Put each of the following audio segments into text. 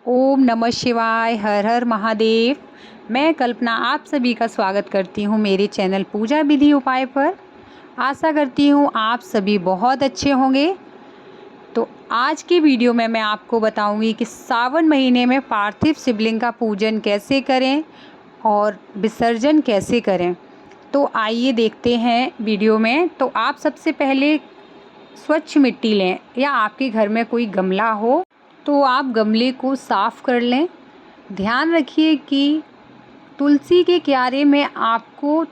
ओम नमः शिवाय। हर हर महादेव। मैं कल्पना आप सभी का स्वागत करती हूँ मेरे चैनल पूजा विधि उपाय पर। आशा करती हूँ आप सभी बहुत अच्छे होंगे। तो आज की वीडियो में मैं आपको बताऊंगी कि सावन महीने में पार्थिव शिवलिंग का पूजन कैसे करें और विसर्जन कैसे करें। तो आइए देखते हैं वीडियो में। तो आप सबसे पहले स्वच्छ मिट्टी लें, या आपके घर में कोई गमला हो तो आप गमले को साफ़ कर लें। ध्यान रखिए कि तुलसी के क्यारे में आपको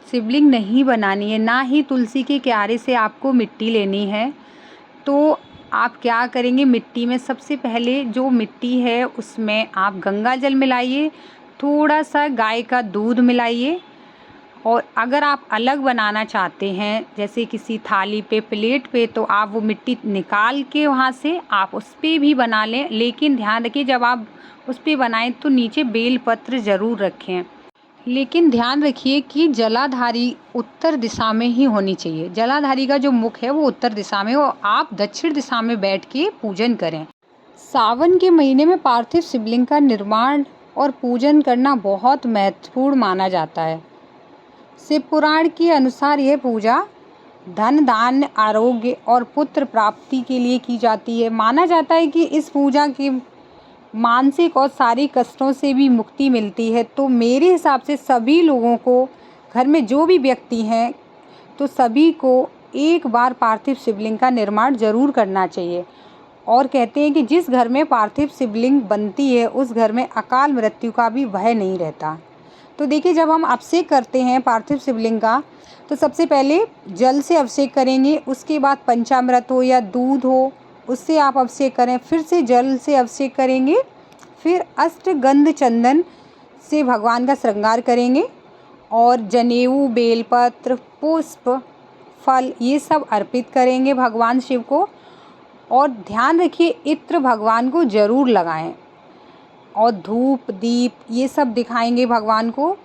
शिवलिंग नहीं बनानी है, ना ही तुलसी के क्यारे से आपको मिट्टी लेनी है। तो आप क्या करेंगे, मिट्टी में सबसे पहले जो मिट्टी है उसमें आप गंगा जल मिलाइए, थोड़ा सा गाय का दूध मिलाइए। और अगर आप अलग बनाना चाहते हैं, जैसे किसी थाली पे, प्लेट पे, तो आप वो मिट्टी निकाल के वहाँ से आप उस पे भी बना लें। लेकिन ध्यान रखिए जब आप उस पे बनाएं तो नीचे बेल पत्र ज़रूर रखें। लेकिन ध्यान रखिए कि जलाधारी उत्तर दिशा में ही होनी चाहिए। जलाधारी का जो मुख है वो उत्तर दिशा में हो, आप दक्षिण दिशा में बैठ के पूजन करें। सावन के महीने में पार्थिव शिवलिंग का निर्माण और पूजन करना बहुत महत्वपूर्ण माना जाता है। शिव पुराण के अनुसार यह पूजा धन, धान्य, आरोग्य और पुत्र प्राप्ति के लिए की जाती है। माना जाता है कि इस पूजा के मानसिक और शारीरिक कष्टों से भी मुक्ति मिलती है। तो मेरे हिसाब से सभी लोगों को, घर में जो भी व्यक्ति हैं, तो सभी को एक बार पार्थिव शिवलिंग का निर्माण ज़रूर करना चाहिए। और कहते हैं कि जिस घर में पार्थिव शिवलिंग बनती है उस घर में अकाल मृत्यु का भी भय नहीं रहता। तो देखिए, जब हम अभिषेक करते हैं पार्थिव शिवलिंग का, तो सबसे पहले जल से अभिषेक करेंगे, उसके बाद पंचामृत हो या दूध हो उससे आप अभिषेक करें, फिर से जल से अभिषेक करेंगे, फिर अष्टगंध चंदन से भगवान का श्रृंगार करेंगे और जनेऊ, बेलपत्र, पुष्प, फल ये सब अर्पित करेंगे भगवान शिव को। और ध्यान रखिए इत्र भगवान को ज़रूर लगाएं और धूप, दीप ये सब दिखाएंगे भगवान को।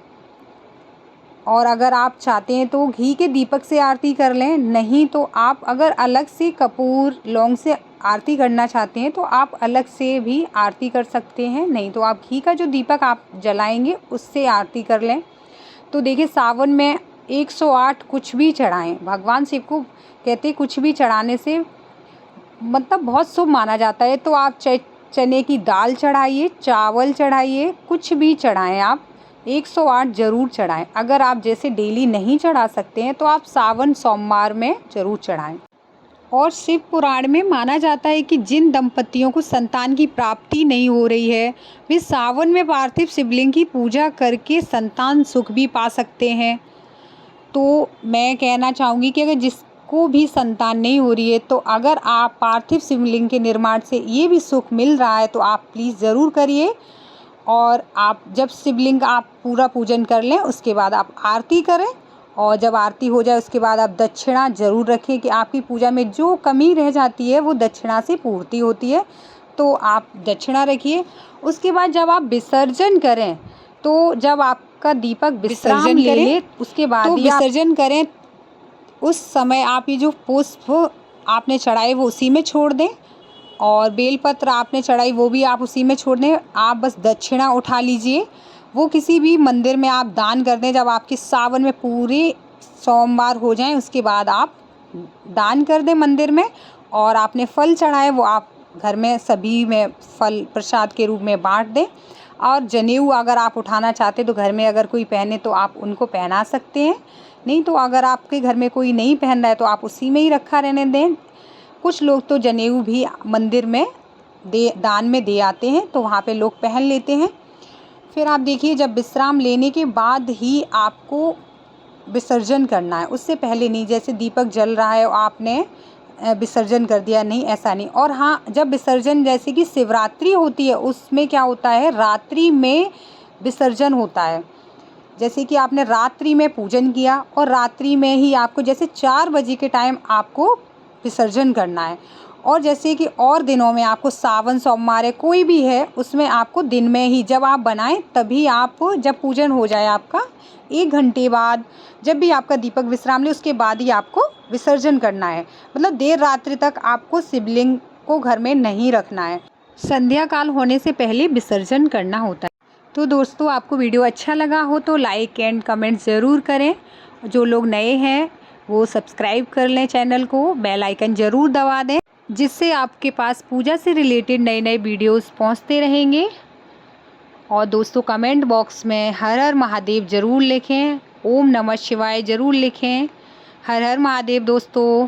और अगर आप चाहते हैं तो घी के दीपक से आरती कर लें, नहीं तो आप अगर अलग से कपूर, लौंग से आरती करना चाहते हैं तो आप अलग से भी आरती कर सकते हैं, नहीं तो आप घी का जो दीपक आप जलाएंगे उससे आरती कर लें। तो देखिए, सावन में 108 कुछ भी चढ़ाएं, भगवान शिव को कहते कुछ भी चढ़ाने से मतलब बहुत शुभ माना जाता है। तो आप चने की दाल चढ़ाइए, चावल चढ़ाइए, कुछ भी चढ़ाएं, आप 108 ज़रूर चढ़ाएं। अगर आप जैसे डेली नहीं चढ़ा सकते हैं तो आप सावन सोमवार में ज़रूर चढ़ाएं। और शिव पुराण में माना जाता है कि जिन दंपतियों को संतान की प्राप्ति नहीं हो रही है वे सावन में पार्थिव शिवलिंग की पूजा करके संतान सुख भी पा सकते हैं। तो मैं कहना चाहूँगी कि अगर जिसको भी संतान नहीं हो रही है, तो अगर आप पार्थिव शिवलिंग के निर्माण से ये भी सुख मिल रहा है तो आप प्लीज़ ज़रूर करिए। और आप जब शिवलिंग आप पूरा पूजन कर लें उसके बाद आप आरती करें, और जब आरती हो जाए उसके बाद आप दक्षिणा ज़रूर रखें कि आपकी पूजा में जो कमी रह जाती है वो दक्षिणा से पूर्ति होती है। तो आप दक्षिणा रखिए। उसके बाद जब आप विसर्जन करें, तो जब आपका दीपक विसर्जन ले उसके बाद तो विसर्जन करें, उस समय आप ये जो पुष्प आपने चढ़ाए वो उसी में छोड़ दें, और बेलपत्र आपने चढ़ाई वो भी आप उसी में छोड़ दें। आप बस दक्षिणा उठा लीजिए, वो किसी भी मंदिर में आप दान कर दें। जब आपके सावन में पूरे सोमवार हो जाएं उसके बाद आप दान कर दें मंदिर में। और आपने फल चढ़ाए वो आप घर में सभी में फल प्रसाद के रूप में बांट दें। और जनेऊ अगर आप उठाना चाहते तो घर में अगर कोई पहने तो आप उनको पहना सकते हैं, नहीं तो अगर आपके घर में कोई नहीं पहन रहा है तो आप उसी में ही रखा रहने दें। कुछ लोग तो जनेऊ भी मंदिर में दान में दे आते हैं, तो वहाँ पे लोग पहन लेते हैं। फिर आप देखिए, जब विश्राम लेने के बाद ही आपको विसर्जन करना है, उससे पहले नहीं। जैसे दीपक जल रहा है आपने विसर्जन कर दिया, नहीं, ऐसा नहीं। और हाँ, जब विसर्जन जैसे कि शिवरात्रि होती है उसमें क्या होता है, रात्रि में विसर्जन होता है। जैसे कि आपने रात्रि में पूजन किया और रात्रि में ही आपको जैसे 4 बजे के टाइम आपको विसर्जन करना है। और जैसे कि और दिनों में आपको सावन सोमवार है कोई भी है उसमें आपको दिन में ही जब आप बनाएं तभी आप, जब पूजन हो जाए आपका 1 घंटे बाद, जब भी आपका दीपक विश्राम ले उसके बाद ही आपको विसर्जन करना है। मतलब देर रात्रि तक आपको शिवलिंग को घर में नहीं रखना है। संध्या काल होने से पहले विसर्जन करना होता है। तो दोस्तों, आपको वीडियो अच्छा लगा हो तो लाइक एंड कमेंट ज़रूर करें। जो लोग नए हैं वो सब्सक्राइब कर लें चैनल को, बेल आइकन ज़रूर दबा दें, जिससे आपके पास पूजा से रिलेटेड नए नए वीडियोस पहुंचते रहेंगे। और दोस्तों, कमेंट बॉक्स में हर हर महादेव ज़रूर लिखें, ओम नमः शिवाय ज़रूर लिखें। हर हर महादेव दोस्तों।